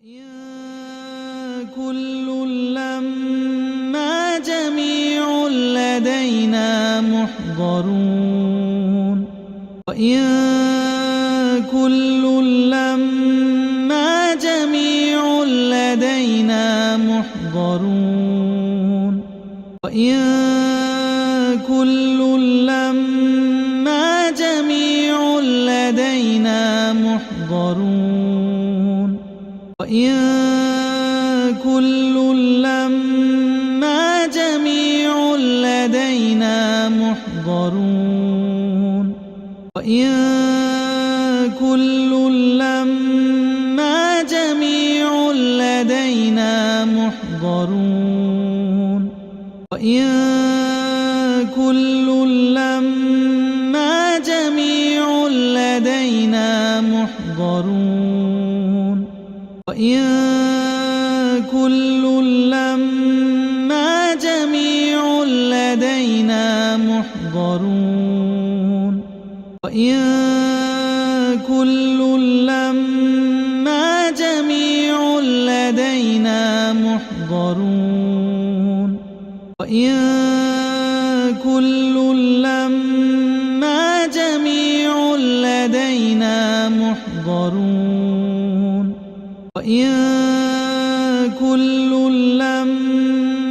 وإن كل لما جميع لدينا محضرون وإن كل لما جميع لدينا محضرون وإن كل لما جميع لدينا محضرون وإن كل لما جميع لدينا محضرون وإن كل لما جميع لدينا محضرون وإن كل لما جميع لدينا محضرون وإن كل لما جميع لدينا محضرون وإن كل لما جميع لدينا محضرون وإن كل لما جميع لدينا محضرون وإن كل لما